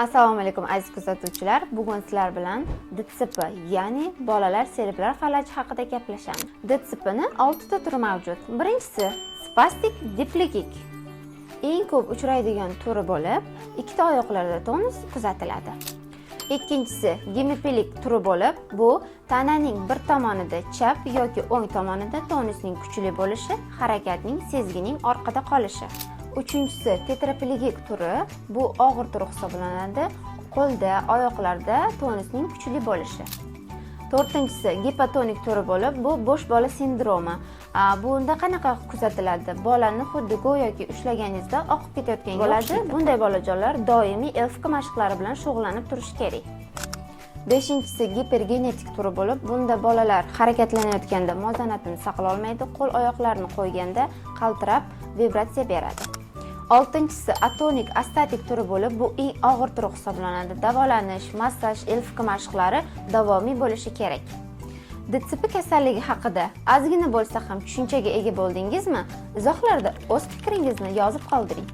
Assalomu alaykum aziz kuzatuvchilar. Bugun sizlar bilan DTSP, ya'ni bolalar serebral falaji haqida gaplashamiz. DTSPni 6 ta turi mavjud. Birinchisi spastik diplegik. Eng ko'p uchraydigan turi bo'lib, ikkita oyoqlarda tonus kuzatiladi. Ikkinchisi gemofilik turi bo'lib, bu tananing bir tomonida chap yoki o'ng tomonida tonusning kuchli bo'lishi, harakatning, sezgining orqada qolishi. Uchinchisi tetraplegik turi, bu og'ir tur hisoblanadi, qo'lda, oyoqlarda tonusning kuchli bo'lishi. To'rtinchisi gipotonik turi bo'lib, bu bo'sh bola sindromi. Bunda qanaqa kuzatiladi? Bolani xuddi go'yoki ushlaganingizda oqib ketayotgan bo'ladi. Bunday bolajonlar doimiy elfika mashqlari bilan shug'ullanib turishi kerak. Beshinchisi gipergenetik turi bo'lib, bunda bolalar harakatlanayotganda muvozanatini saqlay olmaydi, qo'l-oyoqlarini qo'yganda qaltirab, vibratsiya beradi. Oltinchisi atonik astatik turi bo'lib, bu eng og'ir turi hisoblanadi. Davolanish, massaj, elfika mashqlari davomiy bo'lishi kerak. DTSP kasalligi haqida ozgina bo'lsa ham tushunchaga ega bo'ldingizmi? Izohlarda o'z fikringizni yozib qoldiring.